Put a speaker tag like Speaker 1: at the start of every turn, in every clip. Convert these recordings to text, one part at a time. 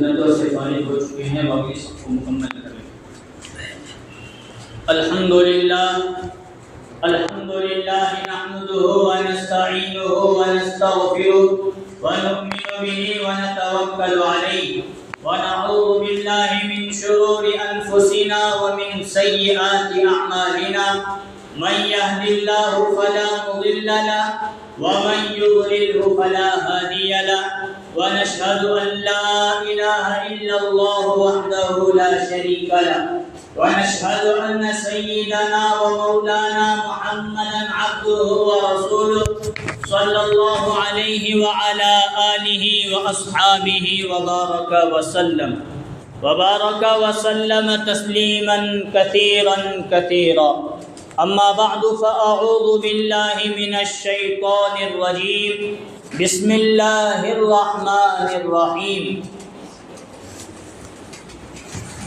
Speaker 1: منتوں سے فارغ ہو چکے ہیں، باقی سب کو مکمل کریں۔ الحمدللہ نحمده ونستعینه ونستغفره ونؤمن به ونتوکل علیہ ونعوذ باللہ من شرور انفسنا ومن سیئات اعمالنا، من يهد الله فلا مضل له ومن يضلل فلا هادي له، ونشهد أن لا إله إلا الله وحده لا شريك له، ونشهد أن سيدنا ومولانا محمدا عبده ورسوله صلى الله عليه وعلى آله وأصحابه وبارك وسلم تسليما كثيرا. أما بعد فأعوذ بالله من الشيطان الرجيم. بسم الله الرحمن الرحيم.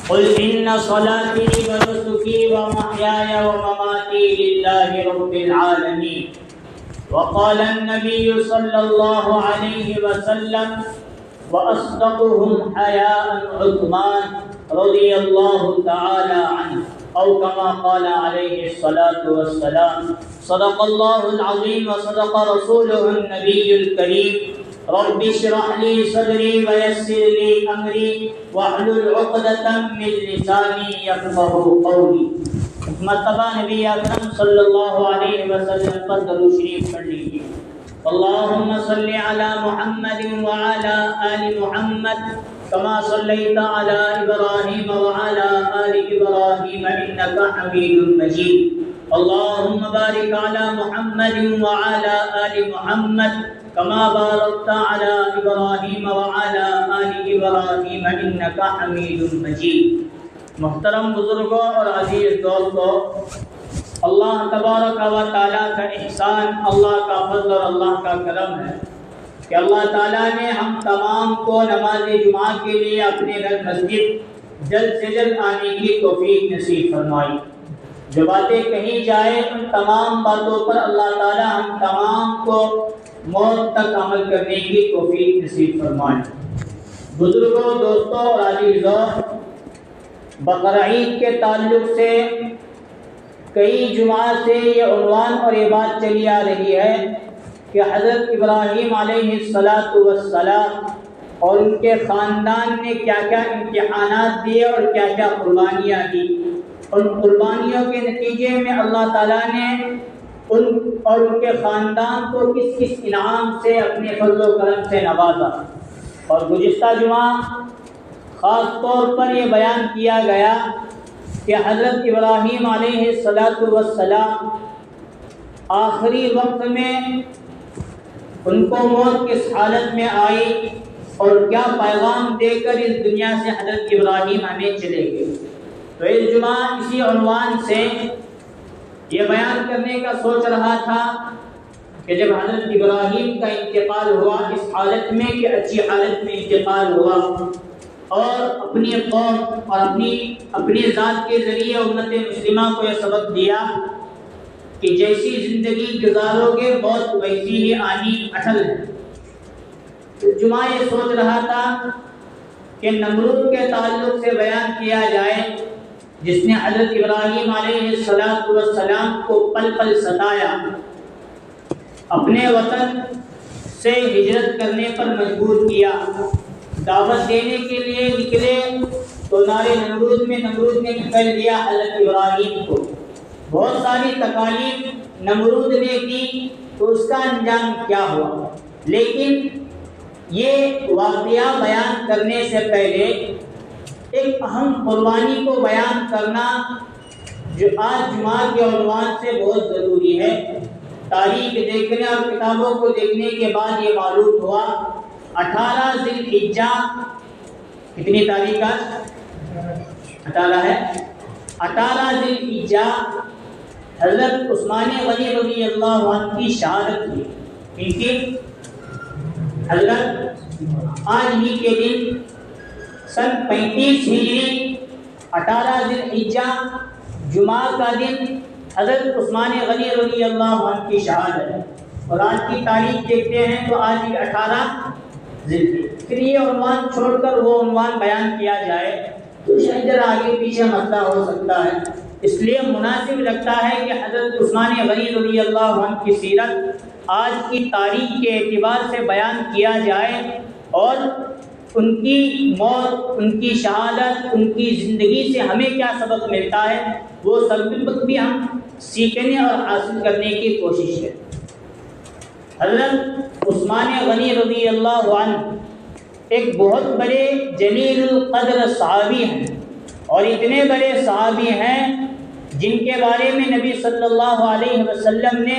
Speaker 1: قل إن صلاتي ونسكي ومحياي ومماتي لله رب العالمين. وقال النبي صلى الله عليه وسلم: وأصدقهم حياء عثمان رضي الله تعالى عنه، أو كما قال عليه الصلاة والسلام. صدق الله العظيم وصدق رسوله النبي الكريم. رب اشرح لي صدري ويسر لي أمري واحلل عقدة من لساني يفقهوا قولي. مرتبہ نبی اکرم صلی اللہ علیہ وسلم پر درود شریف پڑھ لیجیے. اللهم صل على محمد وعلى آل محمد كما صليت على إبراهيم وعلى آل إبراهيم إنك حميد مجيد. اللهم بارك على محمد وعلى آل محمد كما باركت على إبراهيم وعلى آل إبراهيم إنك حميد مجيد. محترم بزرگوں اور عزیز دوستوں، اللہ تبارک و تعالیٰ کا احسان، اللہ کا فضل اور اللہ کا کرم ہے کہ اللہ تعالیٰ نے ہم تمام کو نماز جمعہ کے لیے اپنے گھر مسجد جلد سے جلد آنے کی توفیق نصیب فرمائی. جو باتیں کہی جائے ان تمام باتوں پر اللہ تعالیٰ ہم تمام کو موت تک عمل کرنے کی توفیق نصیب فرمائے. بزرگوں، دوستوں اور عزیزوں، بقرعید کے تعلق سے کئی جمعہ سے یہ عنوان اور یہ بات چلی آ رہی ہے کہ حضرت ابراہیم علیہ السلام اور ان کے خاندان نے کیا کیا امتحانات دیے اور کیا کیا قربانیاں دی. ان قربانیوں کے نتیجے میں اللہ تعالیٰ نے ان اور ان کے خاندان کو کس کس انعام سے اپنے فضل و کرم سے نوازا. اور گزشتہ جمعہ خاص طور پر یہ بیان کیا گیا کہ حضرت ابراہیم علیہ السلام آخری وقت میں ان کو موت کس حالت میں آئی اور کیا پیغام دے کر اس دنیا سے حضرت ابراہیم ہمیں چلے گئے. تو اس جمعہ اسی عنوان سے یہ بیان کرنے کا سوچ رہا تھا کہ جب حضرت ابراہیم کا انتقال ہوا اس حالت میں کہ اچھی حالت میں انتقال ہوا اور اپنی قوم اور اپنی ذات کے ذریعے امت مسلمہ کو یہ سبق دیا کہ جیسی زندگی گزارو گے موت ویسی ہی آنی اٹل ہے. جمعہ یہ سوچ رہا تھا کہ نمرود کے تعلق سے بیان کیا جائے جس نے حضرت ابراہیم علیہ السلام کو پل پل ستایا، اپنے وطن سے ہجرت کرنے پر مجبور کیا. دعوت دینے کے لیے نکلے تو نعرے نمرود نے نکل دیا حضرت ابراہیم کو. بہت ساری تکالیف نمرود نے کی تو اس کا انجام کیا ہوا. لیکن یہ واقعہ بیان کرنے سے پہلے ایک اہم قربانی کو بیان کرنا جو آج جمعہ کے عنوان سے بہت ضروری ہے. تاریخ دیکھنے اور کتابوں کو دیکھنے کے بعد یہ معلوم ہوا 18 ذی الحجہ کتنی تاریخ کا 18 ہے. 18 ذی الحجہ حضرت عثمان غنی رضی اللہ عنہ کی شہادت ہوئی. ان کی حضرت آج ہی کے دن سن 35 ہجری 18 ذی الحجہ جمعہ کا دن حضرت عثمان غنی رضی اللہ عنہ کی شہادت ہے. اور آج کی تاریخ دیکھتے ہیں تو آج 18 زندگی. پھر یہ عنوان چھوڑ کر وہ عنوان بیان کیا جائے تو شاید ذرا آگے پیچھے مسئلہ ہو سکتا ہے. اس لیے مناسب لگتا ہے کہ حضرت عثمان غنی رضی اللہ عنہ کی سیرت آج کی تاریخ کے اعتبار سے بیان کیا جائے اور ان کی موت، ان کی شہادت، ان کی زندگی سے ہمیں کیا سبق ملتا ہے وہ سبق بھی ہم سیکھنے اور حاصل کرنے کی کوشش کریں. حضرت عثمان غنی رضی اللہ عنہ ایک بہت بڑے جلیل القدر صحابی ہیں، اور اتنے بڑے صحابی ہیں جن کے بارے میں نبی صلی اللہ علیہ وسلم نے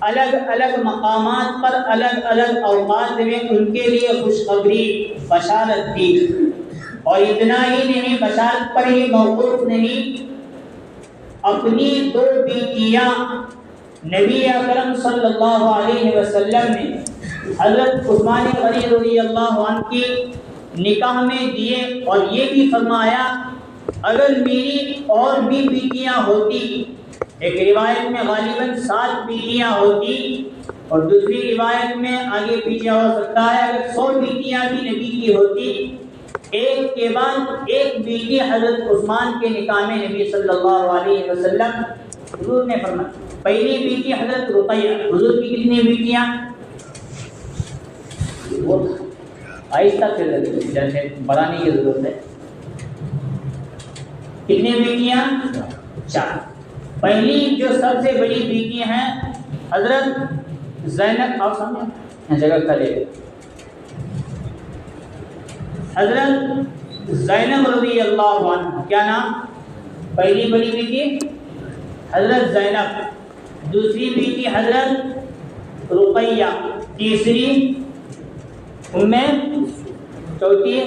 Speaker 1: الگ الگ مقامات پر الگ الگ اوقات میں ان کے لیے خوشخبری بشارت دی. اور اتنا ہی نہیں، بشارت پر ہی موقوف نہیں، اپنی 2 بیٹیاں نبی اکرم صلی اللہ علیہ وسلم نے حضرت عثمان غنی رضی اللہ عنہ کی نکاح میں دیے، اور یہ بھی فرمایا اگر میری اور بھی بیٹیاں ہوتی، ایک روایت میں غالباً 7 بیٹیاں ہوتی اور دوسری روایت میں آگے پیچھے ہو سکتا ہے اگر 100 بیٹیاں بھی نبی کی ہوتی، ایک کے بعد ایک بیٹی حضرت عثمان کے نکاح میں نبی صلی اللہ علیہ وسلم حضور نے فرمایا. پہلی بیٹی حضرت رقیہ. حضور کی کتنی بیٹیاں؟ آہستہ سے بڑھانے کی ضرورت ہے. کتنی بیٹیاں؟ 4. پہلی جو سب سے بڑی بیٹی ہیں حضرت زینب، آپ سامنے جگہ کھڑے، حضرت زینب رضی اللہ عنہ. کیا نام؟ پہلی بڑی بیٹی حضرت زینب، دوسری بیٹی حضرت رقیہ، تیسری چوتھی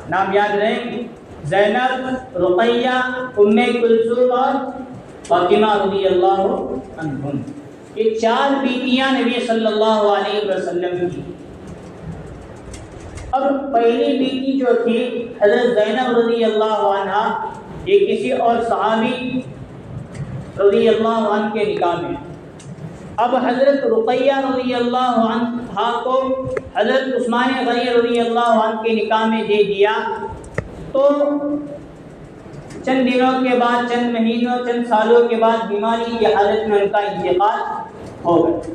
Speaker 1: نام یاد رہے، زینب، رقیہ، کلثوم اور فاطمہ رضی اللہ عنہم. یہ 4 بیٹیاں نبی صلی اللہ علیہ وسلم کی. اب پہلی بیٹی جو تھی حضرت زینب رضی اللہ عنہ، یہ کسی اور صحابی رضی اللہ عنہ کے نکاح میں. اب حضرت رقیہ رضی اللہ عنہ کو حضرت عثمان غنی رضی اللہ عنہ کے نکاح میں دے دیا تو چند دنوں کے بعد، چند مہینوں، چند سالوں کے بعد بیماری کی حالت میں ان کا انتقال ہو گیا.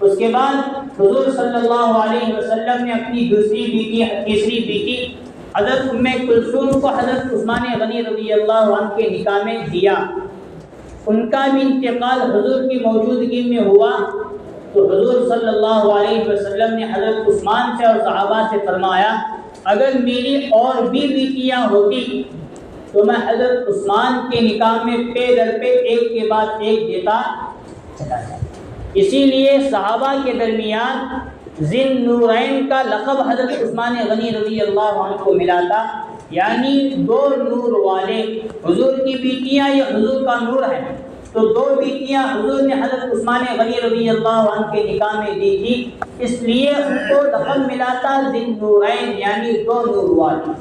Speaker 1: اس کے بعد حضور صلی اللہ علیہ وسلم نے اپنی تیسری بیٹی حضرت کلثوم کو حضرت عثمان غنی رضی اللہ عنہ کے نکاح میں دیا. ان کا بھی انتقال حضور کی موجودگی میں ہوا تو حضور صلی اللہ علیہ وسلم نے حضرت عثمان سے اور صحابہ سے فرمایا اگر میری اور بھی بیٹیاں ہوتی تو میں حضرت عثمان کے نکاح میں پے در پہ ایک کے بعد ایک دیتا چلا جاتا. اسی لیے صحابہ کے درمیان ذی نورین کا لقب حضرت عثمان غنی رضی اللہ عنہ کو ملا تھا، یعنی 2 نور والے. حضور کی بیٹیاں یہ حضور کا نور ہے، تو 2 بیٹیاں حضور نے حضرت عثمان غنی رضی اللہ عنہ کے نکاح میں دی تھی، اس لیے ان کو لقب ملا تھا ذی نورین، یعنی 2 نور والے.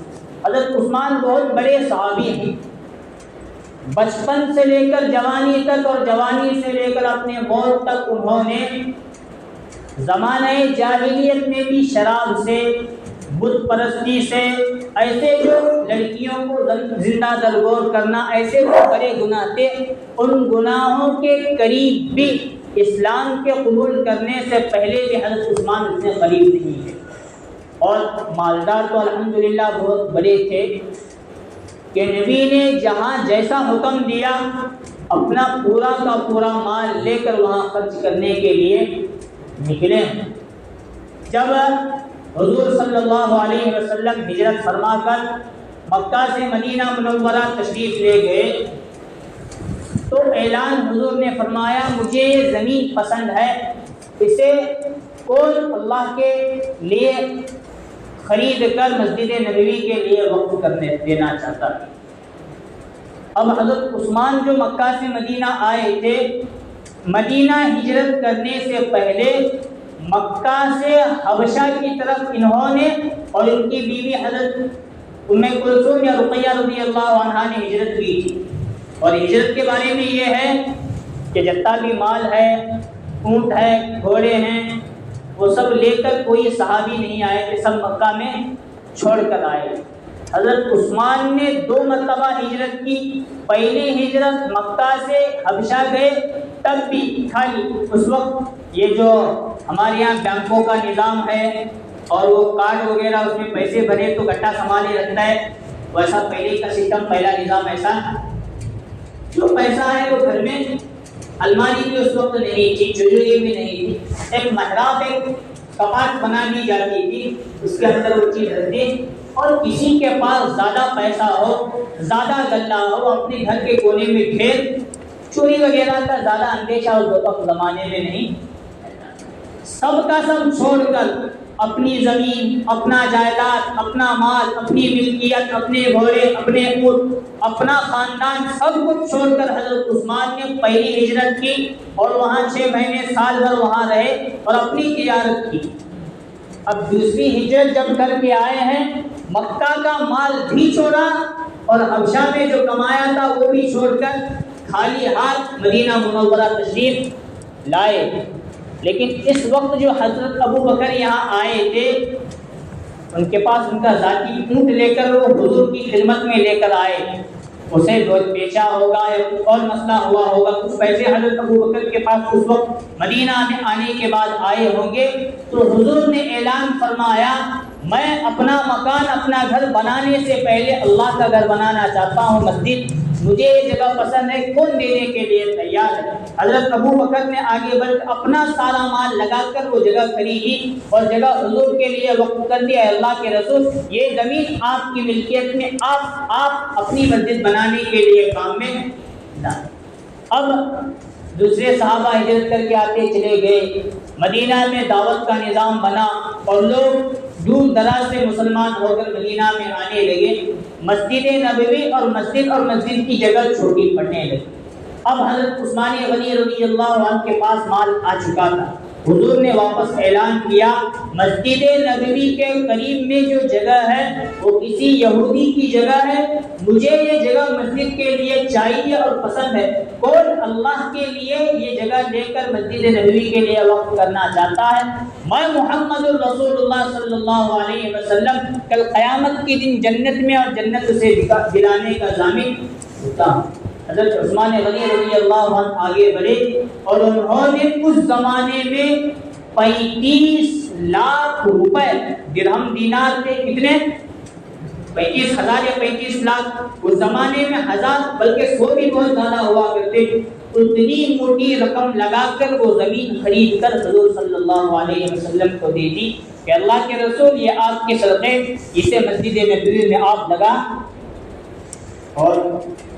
Speaker 1: حضرت عثمان بہت بڑے صحابی ہیں، بچپن سے لے کر جوانی تک اور جوانی سے لے کر اپنے موت تک انہوں نے زمانہ جاہلیت میں بھی شراب سے، بت پرستی سے، ایسے جو لڑکیوں کو زندہ درگور کرنا، ایسے جو بڑے گناہ تھے، ان گناہوں کے قریب بھی اسلام کے قبول کرنے سے پہلے بھی حضرت عثمان اس سے قریب نہیں ہے. اور مالدار تو الحمدللہ بہت بڑے تھے کہ نبی نے جہاں جیسا حکم دیا اپنا پورا کا پورا مال لے کر وہاں خرچ کرنے کے لیے نکلے. جب حضور صلی اللہ علیہ وسلم ہجرت فرما کر مکہ سے مدینہ منورہ تشریف لے گئے تو اعلان حضور نے فرمایا مجھے یہ زمین پسند ہے، اسے کون اللہ کے لیے خرید کر مسجد نبوی کے لیے وقف کرنے دینا چاہتا ہے. اب حضرت عثمان جو مکہ سے مدینہ آئے تھے، مدینہ ہجرت کرنے سے پہلے مکہ سے حبشہ کی طرف انہوں نے اور ان کی بیوی حضرت کلثوم یا رقیہ رضی اللہ عنہا نے ہجرت کی تھی. اور ہجرت کے بارے میں یہ ہے کہ جتنا بھی مال ہے، اونٹ ہے، گھوڑے ہیں، وہ سب لے کر کوئی صحابی نہیں آئے کہ سب مکہ میں چھوڑ کر آئے۔ حضرت عثمان نے 2 مرتبہ ہجرت کی۔ پہلی ہجرت مکہ سے حبشہ گئے، تب بھی خالی اس وقت یہ جو ہمارے یہاں بینکوں کا نظام ہے اور وہ کارڈ وغیرہ اس میں پیسے بھرے تو گٹا سنبھالے رکھتا ہے، ویسا پہلے کا سسٹم، پہلا نظام ایسا جو پیسہ ہے وہ گھر میں الماری بھی اس وقت نہیں تھی، چجوری بھی نہیں تھی، ایک محراب ایک کپاٹ بنا دی جاتی تھی، اس کے اندر وہ چیز رکھتے، اور کسی کے پاس زیادہ پیسہ ہو، زیادہ غلہ ہو، اپنے گھر کے کونے میں ڈھیر، چوری وغیرہ کا زیادہ اندیشہ اس زمانے میں نہیں۔ سب کا سب چھوڑ کر اپنی زمین، اپنا جائیداد، اپنا مال، اپنی ملکیت، اپنے گھوڑے، اپنے اونٹ، اپنا خاندان، سب کچھ چھوڑ کر حضرت عثمان نے پہلی ہجرت کی اور وہاں 6 مہینے سال بھر وہاں رہے اور اپنی تجارت کی۔ اب دوسری ہجرت جب کر کے آئے ہیں، مکہ کا مال بھی چھوڑا اور حبشہ میں جو کمایا تھا وہ بھی چھوڑ کر خالی ہاتھ مدینہ منورہ تشریف لائے۔ لیکن اس وقت جو حضرت ابو بکر یہاں آئے تھے، ان کے پاس ان کا ذاتی اونٹ لے کر وہ حضور کی خدمت میں لے کر آئے، اسے بیچا ہوگا یا کچھ اور مسئلہ ہوا ہوگا، کچھ پیسے حضرت ابو بکر کے پاس اس وقت مدینہ میں آنے کے بعد آئے ہوں گے، تو حضور نے اعلان فرمایا میں اپنا مکان، اپنا گھر بنانے سے پہلے اللہ کا گھر بنانا چاہتا ہوں، مسجد، مجھے یہ جگہ پسند ہے، کون دینے کے لیے تیار ہے؟ حضرت ابو بکر نے آگے بڑھ کر اپنا سارا مال لگا کر وہ جگہ خریدی اور جگہ حضور کے لیے وقف کر دیا۔ اللہ کے رسول، یہ زمین آپ کی ملکیت میں، آپ اپنی مسجد بنانے کے لیے کام میں ڈالیں۔ اب دوسرے صحابہ ہجرت کر کے آتے چلے گئے، مدینہ میں دعوت کا نظام بنا اور لوگ دور دراز سے مسلمان ہو کر مدینہ میں آنے لگے۔ مسجد نبوی اور مسجد کی جگہ چھوٹی پڑنے لگی۔ اب حضرت عثمان غنی رضی اللہ عنہ کے پاس مال آ چکا تھا، حضور نے واپس اعلان کیا مسجد نبوی کے قریب میں جو جگہ ہے وہ کسی یہودی کی جگہ ہے، مجھے یہ جگہ مسجد کے لیے چاہیے اور پسند ہے، کون اللہ کے لیے یہ جگہ لے کر مسجد نبوی کے لیے وقف کرنا چاہتا ہے؟ میں محمد رسول اللہ صلی اللہ علیہ وسلم کل قیامت کے دن جنت میں اور جنت سے دلانے کا ضامن ہوتا ہوں۔ حضرت عثمان غنی رضی اللہ عنہ آگے بڑھے اور انہوں نے اس زمانے میں 35 لاکھ روپے، درہم دینار تھے کتنے؟ 35,000 یا 35 لاکھ، اس زمانے میں 1000 بلکہ 100 بھی بہت زیادہ ہوا کرتے، اتنی موٹی رقم لگا کر وہ زمین خرید کر حضور صلی اللہ علیہ وسلم کو دے دی کہ اللہ کے رسول یہ آپ کے صدقے، اسے مسجد نبوی میں آپ لگا اور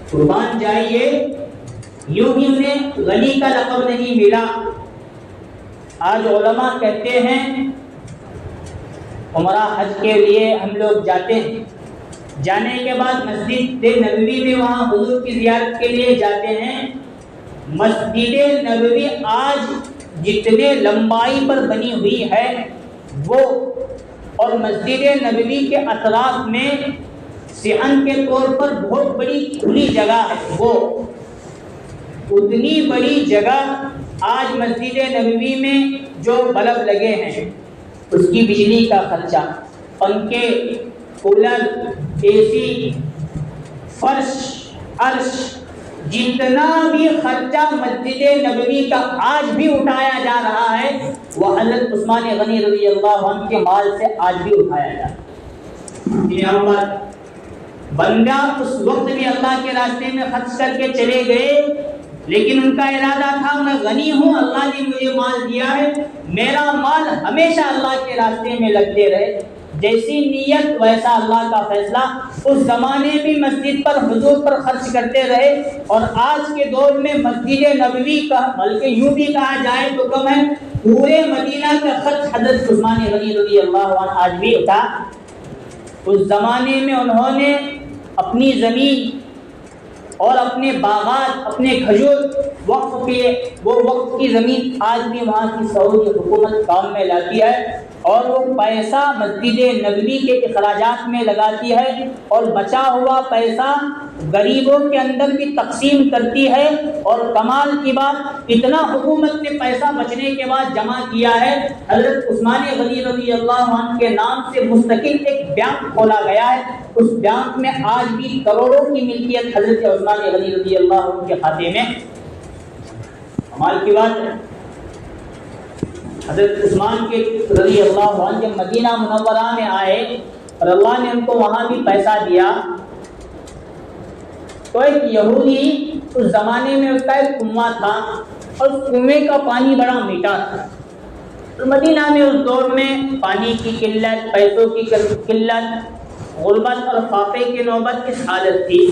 Speaker 1: قربان جائیے۔ یوں ہی انہیں غنی کا لقب نہیں ملا۔ آج علماء کہتے ہیں عمرہ حج کے لیے ہم لوگ جاتے ہیں، جانے کے بعد مسجد نبوی میں وہاں حضور کی زیارت کے لیے جاتے ہیں۔ مسجد نبوی آج جتنے لمبائی پر بنی ہوئی ہے وہ، اور مسجد نبوی کے اطراف میں صحن کے طور پر بہت بڑی کھلی جگہ ہے، وہ اتنی بڑی جگہ آج مسجد نبوی میں جو بلب لگے ہیں اس کی بجلی کا خرچہ، پنکھے، کولر، اے سی، فرش، عرش، جتنا بھی خرچہ مسجد نبوی کا آج بھی اٹھایا جا رہا ہے وہ حضرت عثمان غنی رضی اللہ عنہ کے مال سے آج بھی اٹھایا جا رہا ہے۔ بندہ اس وقت بھی اللہ کے راستے میں خرچ کر کے چلے گئے، لیکن ان کا ارادہ تھا میں غنی ہوں، اللہ نے مجھے مال دیا ہے، میرا مال ہمیشہ اللہ کے راستے میں لگتے رہے، جیسی نیت ویسا اللہ کا فیصلہ۔ اس زمانے بھی مسجد پر حضور پر خرچ کرتے رہے، اور آج کے دور میں مسجد نبوی کا، بلکہ یوں بھی کہا جائے تو کم ہے، پورے مدینہ کا خرچ حضرت عثمان غنی رضی اللہ عنہ آج بھی اٹھا۔ اس زمانے میں انہوں نے اپنی زمین اور اپنے باغات، اپنے کھجور وقف کیے، وہ وقف کی زمین آج بھی وہاں کی سعودی حکومت کام میں لاتی ہے اور وہ پیسہ مسجد نبوی کے اخراجات میں لگاتی ہے اور بچا ہوا پیسہ غریبوں کے اندر بھی تقسیم کرتی ہے. اور کمال کی بات، اتنا حکومت نے پیسہ بچنے کے بعد جمع کیا ہے، حضرت عثمان غنی رضی اللہ عنہ کے نام سے مستقل ایک بینک کھولا گیا ہے. اس بینک میں آج بھی کروڑوں کی ملکیت حضرت عثمان غنی رضی اللہ عنہ کے کھاتے میں. کمال کی بات ہے، حضرت عثمان کے رضی اللہ عنہ جب مدینہ منورہ میں آئے اور اللہ نے ان کو وہاں بھی پیسہ دیا، تو ایک یہودی اس زمانے میں اس کا ایک کنواں تھا اور اس کنویں کا پانی بڑا میٹھا تھا. تو مدینہ میں اس دور میں پانی کی قلت، پیسوں کی قلت، غربت اور فاقے کی نوبت اس حالت تھی.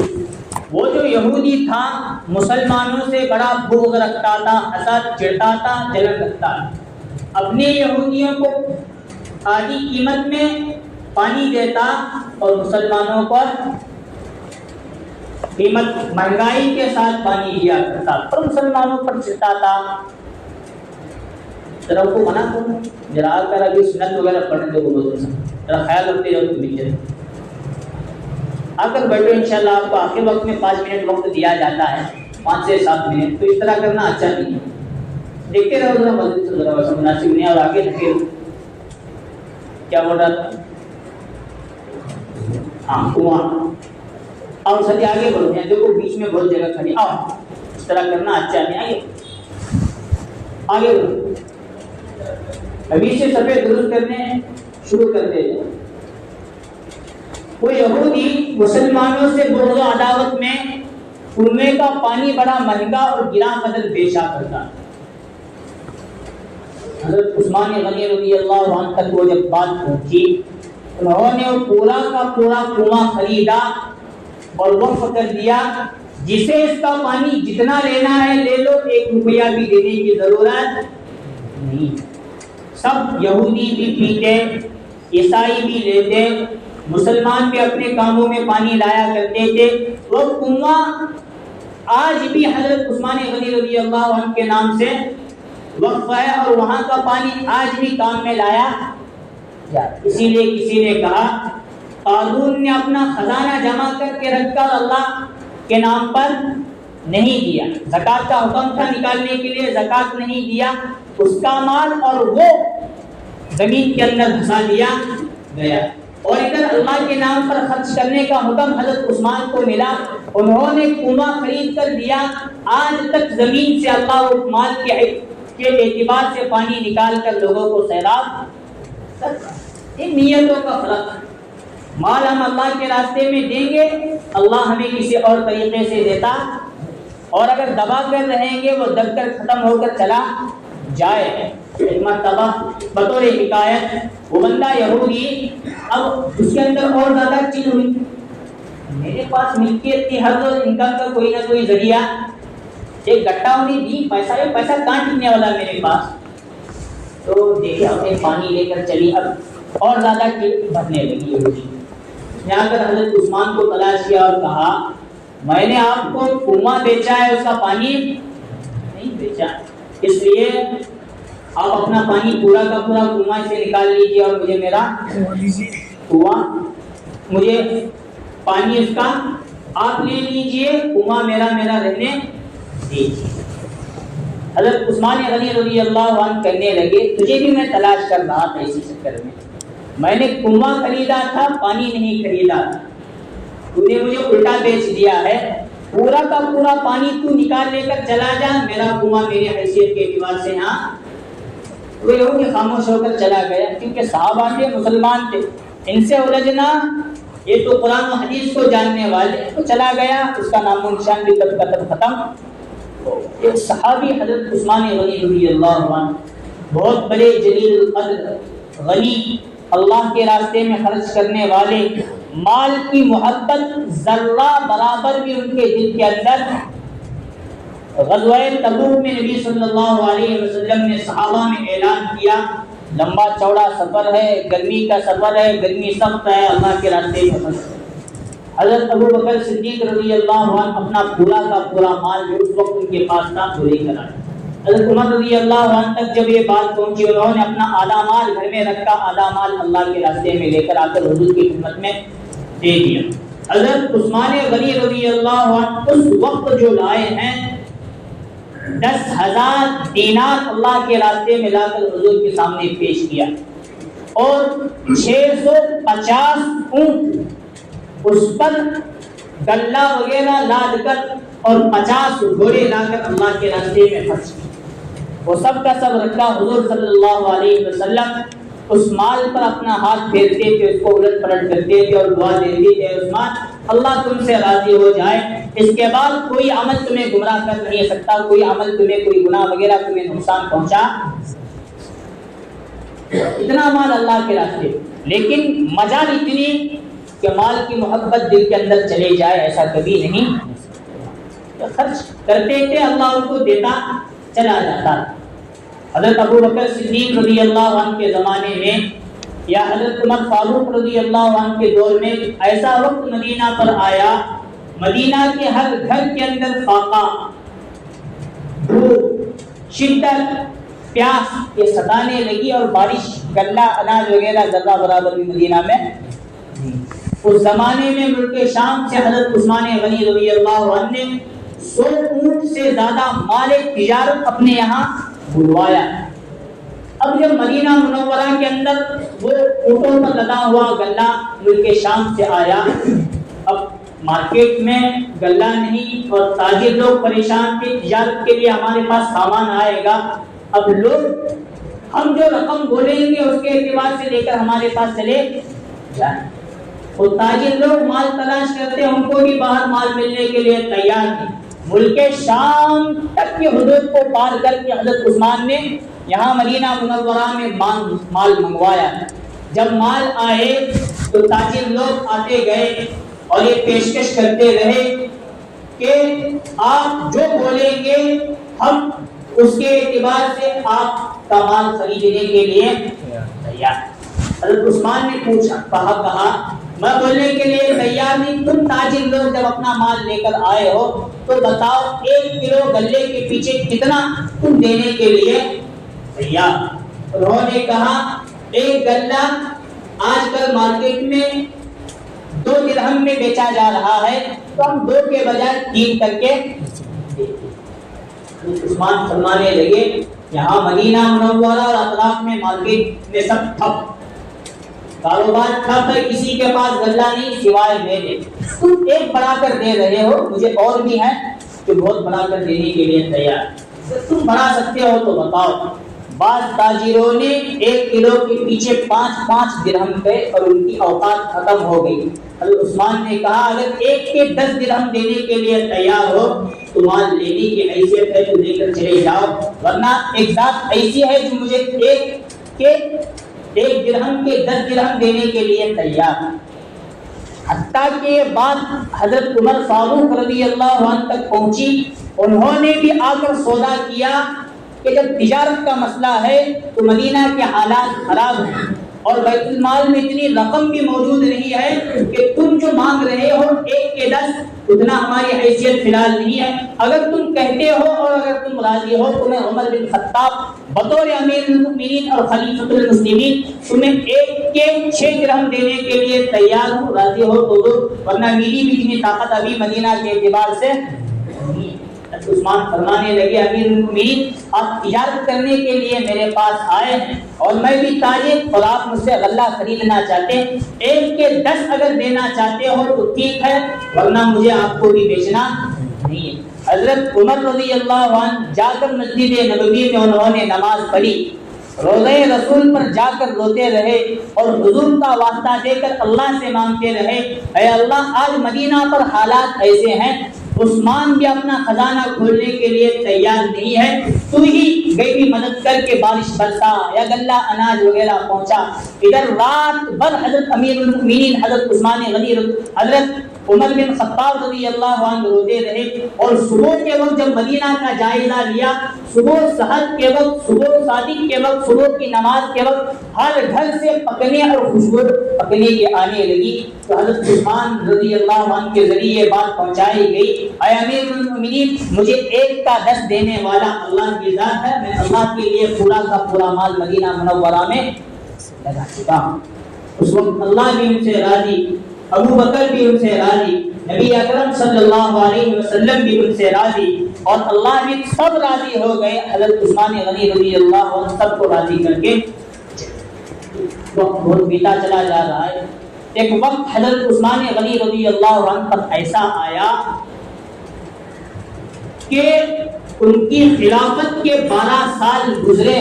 Speaker 1: وہ جو یہودی تھا مسلمانوں سے بڑا بغض رکھتا تھا، حسد، چڑھتا تھا، جلن رکھتا تھا. اپنے یہودیوں کو آدھی قیمت میں پانی دیتا اور مسلمانوں پر قیمت مہنگائی کے ساتھ پانی دیا کرتا اور مسلمانوں پر چڑھتا تھا. ذرا ان کو منع کرو، ذرا آ کر ابھی سنت وغیرہ پڑھنے دو، ذرا خیال رکھتے جاؤ تو مل جائے. آ کر بیٹھو، انشاءاللہ آپ کو آخر وقت میں 5 منٹ وقت دیا جاتا ہے، 5 سے 7 منٹ. تو اس طرح کرنا اچھا نہیں ہے. دیکھتے رہو ذرا مسجد سے، ذرا ویسا مناسب نہیں. اور آگے پھر کیا بول رہا تھا؟ ہاں، کنواں. آؤ سب آگے بڑھتے ہیں. دیکھو بیچ میں بہت جگہ کھڑی، آؤ اس طرح کرنا اچھا نہیں. آگے آگے بڑھو، ابھی سے سفید درست کرنے شروع کرتے ہیں. وہ یہودی مسلمانوں سے بغض و عداوت میں کنویں کا پانی بڑا مہنگا اور گرا قدر بیچا کرتا. حضرت عثمان غنی رضی اللہ عنہ تک وہ جب بات پہنچی، انہوں نے وہ پورا کا پورا کنواں خریدا اور وقف کر دیا. جسے اس کا پانی جتنا لینا ہے لے لو، 1 روپیہ بھی دینے کی ضرورت نہیں. سب یہودی بھی پیتے، عیسائی بھی لیتے، مسلمان بھی اپنے کاموں میں پانی لایا کرتے تھے. وہ کنواں آج بھی حضرت عثمان غنی رضی اللہ عنہ کے نام سے وقف ہے اور وہاں کا پانی آج بھی کام میں لایا جاتا. اسی لیے کسی نے کہا قارون نے اپنا خزانہ جمع کر کے رکھ کر اللہ کے نام پر نہیں دیا. زکوٰۃ کا حکم تھا نکالنے کے لیے، زکوٰۃ نہیں دیا. اس کا مال اور وہ زمین کے اندر دھسا دیا گیا. اور ادھر اللہ کے نام پر خرچ کرنے کا حکم حضرت عثمان کو ملا. انہوں نے کنواں خرید کر دیا. آج تک زمین سے اللہ و مال کے اعتبار سے پانی نکال کر لوگوں کو سیراب. ان نیتوں کا فرق ہے. مال ہم اللہ کے راستے میں دیں گے، اللہ ہمیں کسی اور طریقے سے دیتا. اور اگر دبا کر رہیں گے وہ دب کر ختم ہو کر چلا جائے. ایک مرتبہ بطور حکایت وہ بندہ یہودی، اب اس کے اندر اور زیادہ چیز ہوئی، میرے پاس ملکیت تھی، ہر روز انکم کا کوئی نہ کوئی ذریعہ، ایک گٹا انہیں دی، پیسہ کہاں ٹکنے والا میرے پاس. تو دیکھے اپنے پانی لے کر چلی، اب اور زیادہ بھرنے لگی یہودی. یہاں کر حضرت عثمان کو تلاش کیا اور کہا میں نے آپ کو کنواں بیچا ہے، اس کا پانی نہیں بیچا. اس لیے آپ اپنا پانی پورا کا پورا کنواں سے نکال لیجیے اور مجھے میرا کنواں، مجھے پانی اس کا آپ لے لیجیے، کنواں میرا رہنے دیجیے. حضرت عثمان غنی رضی اللہ عنہ کہنے لگے تجھے بھی میں تلاش کر رہا تھا اسی چکر میں نے کنواں خریدا تھا، پانی نہیں خریدا تھا. تو نے مجھے الٹا بیچ دیا ہے. پورا کا پورا پانی تو نکال لے کر چلا جا، میرا کنواں میری حیثیت کے اعتبار سے ہاں. وہ یہودی خاموش ہو کر چلا گیا، کیونکہ صحابہ تھے، مسلمان تھے، ان سے الجھنا، یہ تو قرآن و حدیث کو جاننے والے. تو چلا گیا، اس کا نام و نشان بھی تب کا تب ختم. ایک صحابی حضرت عثمان غنی رضی اللہ عنہ، بہت بڑے جلیل القدر، غنی، اللہ کے راستے میں خرچ کرنے والے، مال کی محبت ذرہ برابر بھی ان کے دل کے اندر. غزوہ تبوک میں نبی صلی اللہ علیہ وسلم نے صحابہ میں اعلان کیا لمبا چوڑا سفر ہے، گرمی کا سفر ہے، گرمی سخت ہے، اللہ کے راستے میں خرچ. حضرت ابو بکر صدیق رضی اللہ عنہ اپنا پورا کا پورا مال جو اس وقت ان کے پاس تھا وہ لے کر آئے. حضرت عمر رضی اللہ عنہ تک جب یہ بات پہنچی، انہوں نے اپنا آدھا مال گھر میں رکھا، آدھا مال اللہ کے راستے میں لے کر آ کر حضور کی خدمت میں دے دیا۔ حضرت عثمان غنی رضی اللہ عنہ اس وقت جو لائے ہیں 10,000 دینار اللہ کے راستے میں لا کر حضور کے سامنے پیش کیا، اور 650 اونٹ اس پر گلہ وغیرہ لاد کر اور 50 گھوڑے لا کر اللہ کے راستے میں خرچ کیا۔ وہ سب کا سب رکھا، حضور صلی اللہ علیہ وسلم اس مال پر اپنا ہاتھ پھیرتے تھے، اس کو الٹ پلٹ کرتے تھے اور دعا دیتے تھے، عثمان اللہ تم سے راضی ہو جائے، اس کے بعد کوئی عمل تمہیں گمراہ کر نہیں سکتا، کوئی عمل تمہیں کوئی گناہ وغیرہ تمہیں نقصان پہنچا۔ اتنا مال اللہ کے راستے، لیکن مجال اتنی کہ مال کی محبت دل کے اندر چلے جائے، ایسا کبھی نہیں۔ خرچ کرتے تھے، اللہ ان کو دیتا چلا جاتا۔ حضرت ابو بکر صدیق رضی اللہ عنہ کے زمانے میں یا حضرت عمر فاروق رضی اللہ عنہ کے دور میں ایسا وقت مدینہ پر آیا، مدینہ کے ہر گھر کے اندر فاقہ، بھوک، شدت، پیاس یہ ستانے لگی، اور بارش، غلہ، اناج وغیرہ ذرہ برابر بھی مدینہ میں۔ اس زمانے میں ملک شام سے حضرت عثمان غنی رضی اللہ عنہ نے 100 اونٹ سے زیادہ مال تجارت اپنے یہاں بلوایا۔ اب جب مدینہ منورہ کے اندر وہ اونٹوں پر لدا ہوا غلہ ملک شام سے آیا، اب مارکیٹ میں غلہ نہیں اور تاجر لوگ پریشان تھے، تجارت کے لیے ہمارے پاس سامان آئے گا، اب لوگ ہم جو رقم بولیں گے اس کے اعتبار سے لے کر ہمارے پاس چلے جائیں۔ وہ تاجر لوگ مال تلاش کرتے، ان کو بھی باہر مال ملنے کے لیے تیار تھے۔ ملک شام تک کی حدود کو پار کر کے حضرت عثمان نے یہاں مدینہ منورہ میں مال منگوایا۔ جب مال آئے تو تاجر لوگ آتے گئے اور یہ پیشکش کرتے رہے کہ آپ جو بولیں گے ہم اس کے اعتبار سے آپ کا مال خریدنے کے لیے تیار۔ حضرت عثمان نے پوچھا، کہا میں بولنے کے لیے تیار نہیں، تم تاجر لوگ جب اپنا مال لے کر آئے ہو تو بتاؤ 1 کلو غلے کے پیچھے کتنا تم دینے کے لیے تیار؟ انہوں نے کہا ایک غلہ آج کل مارکیٹ میں 2 درہم میں بیچا جا رہا ہے، تو ہم 2 کے بجائے 3 کر کے عثمان فرمانے لگے یہاں مدینہ منورہ اور اطراف میں مارکیٹ میں سب ٹھپ، کاروبار ٹھپ ہے، کسی کے پاس غلہ نہیں سوائے میرے، تم ایک بڑھا کر دے رہے ہو، مجھے اور بھی ہے جو بہت بڑھا کر دینے کے لیے تیار، تم بڑھا سکتے ہو تو بتاؤ۔ بعض تاجروں نے 1 کلو کے پیچھے 5 درہم پہ اور ان کی اوقات ختم ہو گئی۔ حضرت عثمان نے کہا اگر 1 کے 10 درہم دینے کے لیے تیار ہو تو مال لینے کی حیثیت ہے تو لے کر چلے جاؤ، ورنہ ایک ذات ایسی ہے جو مجھے 1 درہم کے 10 درہم دینے کے لیے تیار۔ حتیٰ کہ یہ بات حضرت عمر فاروق رضی اللہ عنہ تک پہنچی، انہوں نے بھی آ کر سودا کیا کہ جب تجارت کا مسئلہ ہے تو مدینہ کے حالات خراب ہیں اور بیت المال میں اتنی رقم بھی موجود نہیں ہے کہ تم جو مانگ رہے ہو 1 کے 10 اتنا ہماری حیثیت فی الحال نہیں ہے، اگر تم کہتے ہو اور اگر تم راضی ہو تو میں عمر بن خطاب بطور امیر المؤمنین اور خلیفۃ المسلمین تمہیں 1 کے 6 درہم دینے کے لیے تیار ہوں، راضی ہو تو دو، ورنہ میری بھی اتنی طاقت ابھی مدینہ کے اعتبار سے نہیں۔ عثمان فرمانے لگے امیر المؤمنین آپ تجارت کرنے کے لیے میرے پاس آئے ہیں اور میں بھی تاجر اور آپ مجھ سے غلہ خریدنا چاہتے ہیں، 1 کے 10 اگر دینا چاہتے ہو تو ٹھیک ہے، ورنہ مجھے آپ کو بھی بیچنا نہیں ہے۔ حضرت عمر رضی اللہ عنہ جا کر مسجد نبوی میں انہوں نے نماز پڑھی، روضہ رسول پر جا کر روتے رہے اور حضور کا واسطہ دے کر اللہ سے مانگتے رہے اے اللہ آج مدینہ پر حالات ایسے ہیں، عثمان بھی اپنا خزانہ کھولنے کے لیے تیار نہیں ہے، تو ہی غیبی مدد کر کے بارش برسا یا غلہ اناج وغیرہ پہنچا۔ ادھر رات بھر حضرت امیر المؤمنین حضرت عثمان غنی حضرت عمر بن خطاب رضی اللہ عنہ روتے رہے اور صبح کے وقت جب مدینہ کا جائزہ لیا، صبح سحر کے وقت، صبح صادق کے وقت، صبح کی نماز کے وقت ہر گھر سے پکنے اور خوشبو پکنے کے آنے لگی، تو حضرت عثمان رضی اللہ عنہ کے ذریعے بات پہنچائی گئی، اے امیر المومنین مجھے ایک کا 10 دینے والا اللہ کی ذات ہے، میں اللہ کے لیے پورا کا پورا مال مدینہ منورہ میں لگا چکا ہوں۔ اس وقت اللہ بھی ان سے راضی، ابو بکر بھی ان سے راضی، نبی اکرم صلی اللہ علیہ وسلم بھی ان سے راضی، اور اللہ بھی سب راضی ہو گئے۔ حضرت عثمان غنی رضی اللہ عنہ سب کو راضی کر کے وقت بہت بیتا چلا جا رہا ہے۔ ایک وقت حضرت عثمان غنی رضی اللہ عنہ پر ایسا آیا کہ ان کی خلافت کے 12 سال گزرے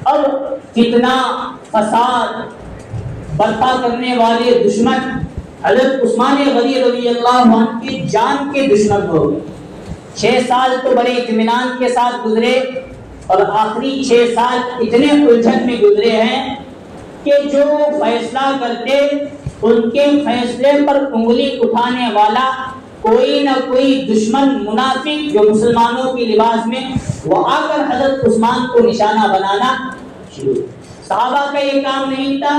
Speaker 1: اور فتنہ فساد برپا کرنے والے دشمن حضرت عثمان غنی رضی اللہ عنہ کی جان کے دشمن ہو گئے۔ 6 سال تو بڑے اطمینان کے ساتھ گزرے اور آخری 6 سال اتنے الجھن میں گزرے ہیں کہ جو فیصلہ کرتے ان کے فیصلے پر انگلی اٹھانے والا کوئی نہ کوئی دشمن منافق جو مسلمانوں کے لباس میں وہ آ کر حضرت عثمان کو نشانہ بنانا شروع۔ صحابہ کا یہ کام نہیں تھا،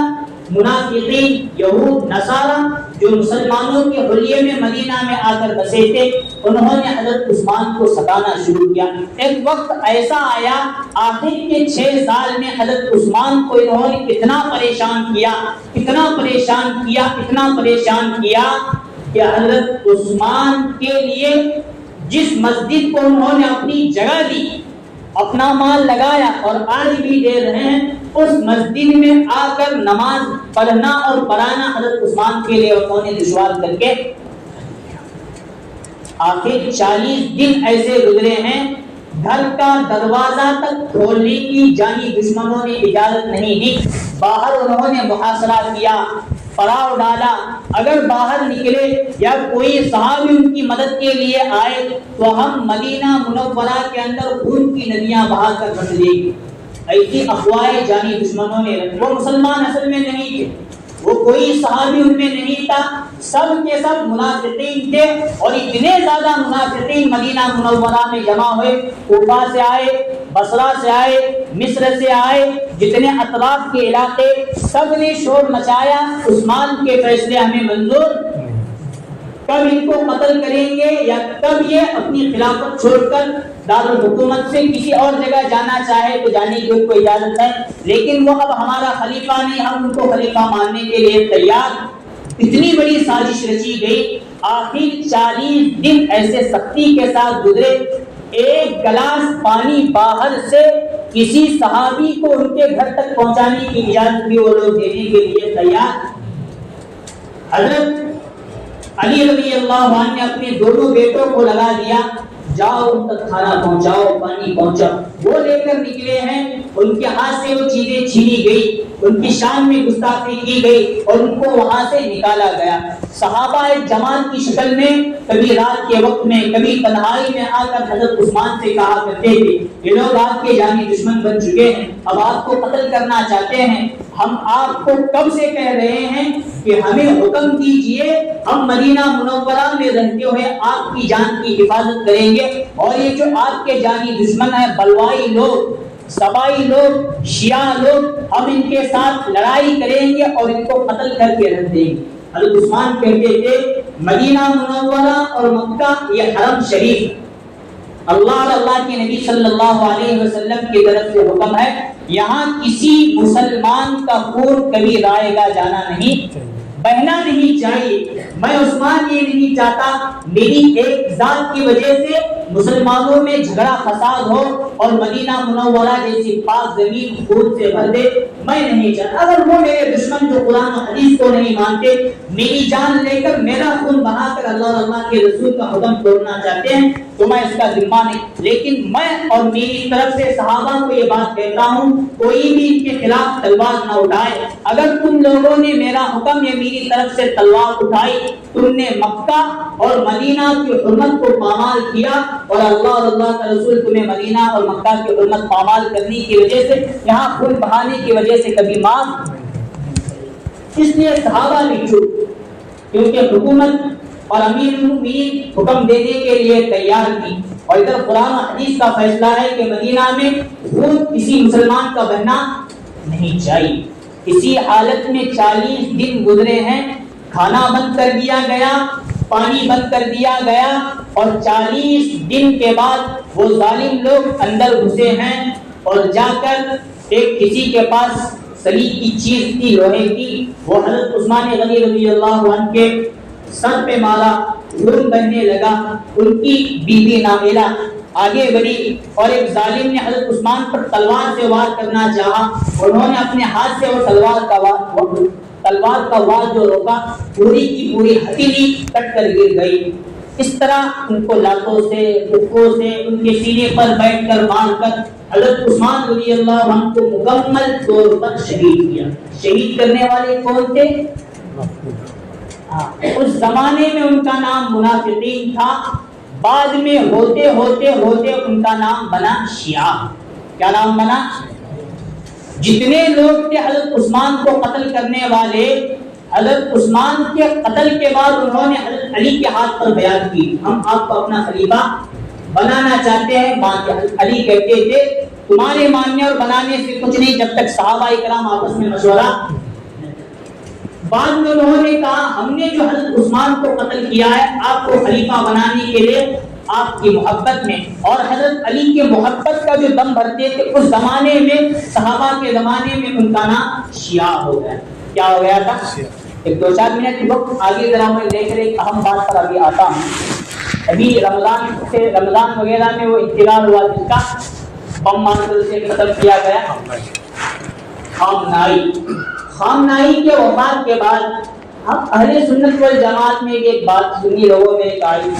Speaker 1: منافقین یہود نصارہ جو مسلمانوں کے حلیے میں مدینہ میں آ کر بسے تھے انہوں نے حضرت عثمان کو ستانا شروع کیا۔ ایک وقت ایسا آیا آخر کے 6 سال میں حضرت عثمان کو انہوں نے اتنا پریشان کیا، اتنا پریشان کیا، اتنا پریشان کیا کہ حضرت عثمان کے لیے جس مسجد کو انہوں نے اپنی جگہ دی، اپنا مال لگایا اور آج بھی دے رہے ہیں، اس مسجد میں آ کر نماز پڑھنا اور پڑھانا حضرت عثمان کے لیے انہوں نے دشوار کر کے آخر 40 دن ایسے گزرے ہیں، گھر کا دروازہ تک کھولنے کی جانی دشمنوں نے اجازت نہیں دی، باہر انہوں نے محاصرہ کیا، پڑاؤ ڈالا، اگر باہر نکلے یا کوئی صحابی ان کی مدد کے لیے آئے تو ہم مدینہ منورہ کے اندر خون کی ندیاں بہا کر رکھ دیں گے، ایسی افواہیں جانی دشمنوں نے رکھی۔ وہ مسلمان اصل میں نہیں تھے، وہ کوئی صحابی ان میں نہیں تھا، سب کے سب منافقین تھے، اور اتنے زیادہ منافقین مدینہ منورہ میں جمع ہوئے، کوفہ سے آئے، بصرہ سے آئے، مصر سے آئے، جتنے اطراف کے علاقے سب نے شور مچایا، عثمان کے فیصلے ہمیں منظور، کب ان کو قتل کریں گے یا کب یہ اپنی خلافت چھوڑ کر دارالحکومت سے کسی اور جگہ جانا چاہے تو جانے کی ان کو اجازت ہے، لیکن وہ اب ہمارا خلیفہ نہیں، ہم ان کو خلیفہ ماننے کے لیے تیار۔ اتنی بڑی سازش رچی گئی، آخر 40 دن ایسے سختی کے ساتھ گزرے، ایک گلاس پانی باہر سے کسی صحابی کو ان کے گھر تک پہنچانے کی اجازت بھی وہ لوگ دینے کے لیے تیار۔ حضرت علی رضی اللہ عنہ نے اپنے دونوں بیٹوں کو لگا دیا، جاؤ ان تک کھانا پہنچاؤ، پانی پہنچاؤ، وہ لے کر نکلے ہیں، ان کے ہاتھ سے وہ چیزیں چھینی گئی، ان کی شان میں گستاخی کی گئی اور ان کو وہاں سے نکالا گیا۔ صحابہ ایک جماعت کی شکل میں کبھی رات کے وقت میں کبھی تنہائی میں آ کر حضرت عثمان سے کہا کرتے تھے یہ لوگ آپ کے جانی دشمن بن چکے ہیں، اب آپ کو قتل کرنا چاہتے ہیں، ہم آپ کو کب سے کہہ رہے ہیں کہ ہمیں حکم دیجئے، ہم مدینہ منورہ میں رہتے ہوئے آپ کی جان کی حفاظت کریں گے، اور یہ جو آپ کے جانی دشمن ہیں بلوائی لوگ، سبائی لوگ، شیعہ لوگ، ہم ان کے ساتھ لڑائی کریں گے اور ان کو قتل کر کے رکھ دیں گے۔ حضرت عثمان کہتے تھے مدینہ منورہ اور مکہ یہ حرم شریف، اللہ اور اللہ کے نبی صلی اللہ علیہ وسلم کی طرف سے حکم ہے، یہاں کسی مسلمان کا خون کبھی رائے گا جانا نہیں، بہنا نہیں چاہیے۔ میں عثمان یہ نہیں چاہتا میری ایک ذات کی وجہ سے مسلمانوں میں جھگڑا فساد ہو اور مدینہ منورہ جیسی پاک زمین خون سے بھر دے، میں نہیں چاہتا۔ اگر وہ میرے دشمن جو قرآن و حدیث کو نہیں مانتے میری جان لے کر میرا خون بہا کر اللہ اور اللہ کے رسول کا حکم توڑنا چاہتے ہیں تو میں اس کا ذمہ نہیں، لیکن میں اور میری طرف سے صحابہ کو یہ بات کہتا ہوں کوئی بھی ان کے خلاف تلوار نہ اٹھائے۔ اگر تم لوگوں نے میرا حکم یا میری طرف سے تلوار اٹھائی، تم نے مکہ اور مدینہ کی حرمت کو پامال کیا، اور اللہ اور اللہ کا رسول تمہیں مدینہ اور مکہ کی حرمت پامال کرنے کی وجہ سے، یہاں خون بہانے کی وجہ سے کبھی معاف۔ اس لیے صحابہ بھی چپ، کیونکہ حکومت اور امیر المؤمنین حکم دینے کے لیے تیار تھی، اور ادھر قرآن و حدیث کا فیصلہ ہے کہ مدینہ میں خون کسی مسلمان کا بہنا نہیں چاہیے۔ اسی حالت میں 40 دن گزرے ہیں، کھانا بند کر دیا گیا، پانی بند کر دیا گیا، اور 40 دن کے بعد وہ ظالم لوگ اندر گھسے ہیں اور جا کر ایک کسی کے پاس سلیب کی چیز تھی، لوہے کی، وہ حضرت عثمان غنی رضی اللہ عنہ کے سر پہ مارا، خون بہنے لگا۔ ان کی بیوی ناملہ آگے بڑھی اور ایک ظالم نے حضرت عثمان پر تلوار سے وار کرنا چاہا، انہوں نے اپنے ہاتھ سے وہ تلوار کا وار جو روکا، پوری کی پوری ہتھیلی کٹ کر گر گئی۔ اس طرح ان کو لاتوں سے، حقوں سے، ان کے سینے پر بیٹھ کر مار کر حضرت عثمان رضی اللہ عنہ کو مکمل طور پر شہید کیا۔ شہید کرنے والے کون تھے؟ اس زمانے میں ان کا نام منافقین تھا، بعد میں ہوتے ہوتے ہوتے ان کا نام بنا شیعہ۔ کیا نام بنا؟ جتنے لوگ تھے حضرت عثمان کو قتل کرنے والے، حضرت عثمان کے قتل کے بعد انہوں نے حضرت علی کے ہاتھ پر بیعت کی، ہم آپ کو اپنا خلیفہ بنانا چاہتے ہیں۔ حضرت علی کہتے تھے تمہارے ماننے اور بنانے سے کچھ نہیں جب تک صحابہ کرام آپس میں مشورہ۔ بعد میں انہوں نے کہا ہم نے جو حضرت عثمان کو قتل کیا ہے آپ کو خلیفہ بنانے کے لیے آپ کی محبت میں، اور حضرت علی کے محبت کا جو دم بھرتے تھے اس زمانے میں، صحابہ کے زمانے میں ان کا نام شیعہ ہو گیا۔ کیا ہو گیا تھا؟ ایک 2-4 منٹ کی وقت آگے ذرا میں لے کر ایک اہم بات پر ابھی آتا ہوں۔ ابھی رمضان وغیرہ میں وہ انتقال ہوا جس کا بم مار کر اسے قتل کیا گیا، خامنائی کے وفات کے بعد ہم اہل سنت والجماعت میں ایک بات سنی، لوگوں میں ایک آئی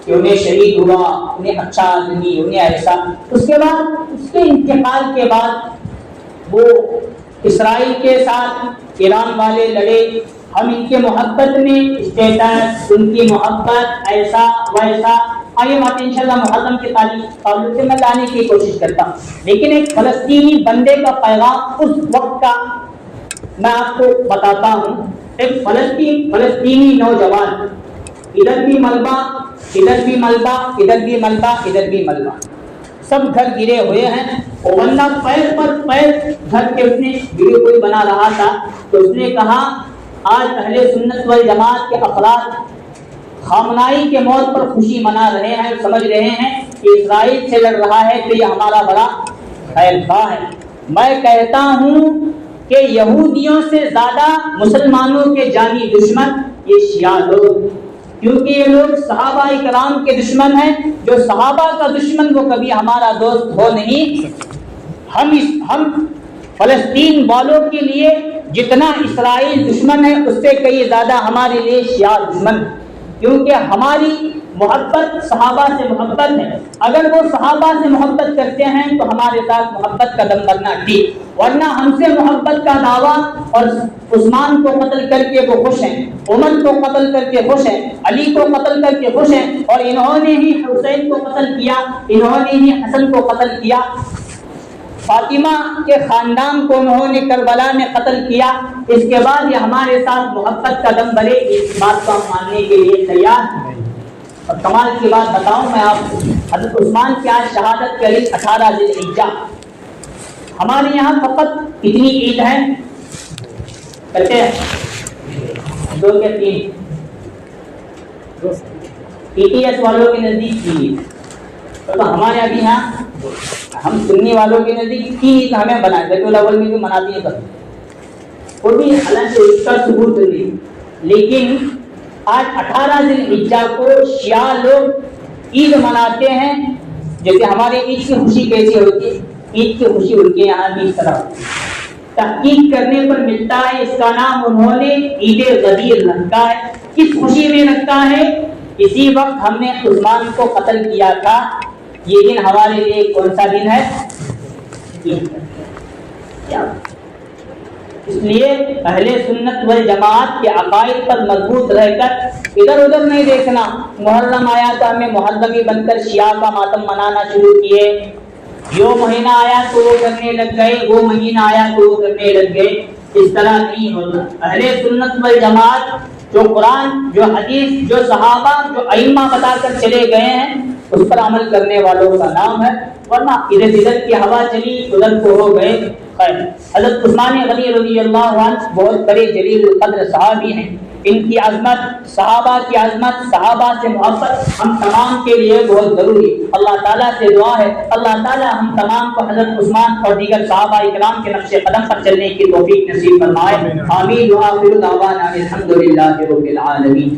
Speaker 1: کہ انہیں شہید ہوا، انہیں اچھا آدمی، انہیں ایسا۔ اس کے بعد اس کے انتقال کے بعد وہ اسرائیل کے ساتھ ایران والے لڑے، ہم ان کے محبت میں اسٹیٹس، ان کی محبت ایسا ویسا، آگے بات انشاءاللہ محرم کے تعلق سے میں لانے کی کوشش کرتا ہوں۔ لیکن ایک فلسطینی بندے کا پیغام اس وقت کا میں آپ کو بتاتا ہوں۔ ایک فلسطینی نوجوان، ادھر بھی ملبہ، ادھر بھی ملبہ، ادھر بھی ملبہ، ادھر بھی ملبہ، سب گھر گرے ہوئے ہیں، وہ بندہ پیر پر پیر گھر کے اس نے ویڈیو کوئی بنا رہا تھا، تو اس نے کہا آج اہل سنت والجماعت کے افراد خامنائی کے موت پر خوشی منا رہے ہیں، سمجھ رہے ہیں کہ اسرائیل سے لڑ رہا ہے تو یہ ہمارا بڑا خیر خواہ ہے۔ میں کہتا ہوں کہ یہودیوں سے زیادہ مسلمانوں کے جانی دشمن یہ شیعہ لوگ، کیونکہ یہ لوگ صحابہ کرام کے دشمن ہیں۔ جو صحابہ کا دشمن وہ کبھی ہمارا دوست ہو نہیں۔ ہم فلسطین والوں کے لیے جتنا اسرائیل دشمن ہے اس سے کئی زیادہ ہمارے لیے شیعہ دشمن، کیونکہ ہماری محبت صحابہ سے محبت ہے۔ اگر وہ صحابہ سے محبت کرتے ہیں تو ہمارے ساتھ محبت کا دم بھرنا ٹھیک، ورنہ ہم سے محبت کا دعویٰ، اور عثمان کو قتل کر کے وہ خوش ہیں، عمر کو قتل کر کے خوش ہیں، علی کو قتل کر کے خوش ہیں، اور انہوں نے ہی حسین کو قتل کیا، انہوں نے ہی حسن کو قتل کیا، فاطمہ کے خاندان کو انہوں نے کربلا میں قتل کیا۔ اس کے بعد یہ ہمارے ساتھ محبت کا دم بھرے، اس بات کو ہم ماننے کے لیے تیار ہیں۔ اور کمال کی بات بتاؤں میں آپ کو، حضرت عثمان کی آج شہادت کے علی 18 ذی الحجہ، ہمارے یہاں فقط کتنی عید ہے کہتے ہیں؟ 2 یا 3 PTS والوں کے نزدیک 3، تو ہمارے ابھی یہاں ہم سنی والوں کے نزدیک 3 ہمیں بنائے، ربیع الاول میں بھی مناتی ہے سب، وہ بھی حالانکہ اس کا ثبوت نہیں، لیکن آج 18 ذی الحجہ کو شیعہ لوگ عید مناتے ہیں۔ جیسے ہمارے عید کی خوشی کیسی ہوتی ہے، عید کی خوشی ان کے یہاں بھی اس طرح ہوتی ہے۔ تحقیق کرنے پر ملتا ہے اس کا نام انہوں نے عید غدیر رکھا ہے۔ کس خوشی میں رکھا ہے؟ اسی وقت ہم نے عثمان کو قتل کیا تھا، یہ دن ہمارے لیے کون سا دن ہے؟ اس لیے اہل سنت والجماعت کے عقائد پر مضبوط رہ کر ادھر ادھر نہیں دیکھنا۔ محرم آیا تو ہمیں محرمی بن کر شیعہ کا ماتم منانا شروع کیے، جو مہینہ آیا تو وہ کرنے لگ گئے، وہ مہینہ آیا تو وہ کرنے لگ گئے، اس طرح نہیں ہوتا۔ اہل سنت والجماعت جو قرآن، جو حدیث، جو صحابہ، جو ائمہ بتا کر چلے گئے ہیں اس پر عمل کرنے والوں کا نام ہے، ورنہ ادھر ادھر کی ہوا چلی ادھر کو ہو گئے خیر۔ حضرت عثمان غنی رضی اللہ عنہ بہت بڑے جلیل القدر صحابی ہیں، ان کی عظمت، صحابہ کی عظمت، صحابہ سے محبت ہم تمام کے لیے بہت ضروری۔ اللہ تعالیٰ سے دعا ہے اللہ تعالیٰ ہم تمام کو حضرت عثمان اور دیگر صحابہ اکرام کے نقش قدم پر چلنے کی توفیق نصیب فرمائے، آمین۔ وآخر دعوانا الحمد للہ رب العالمین۔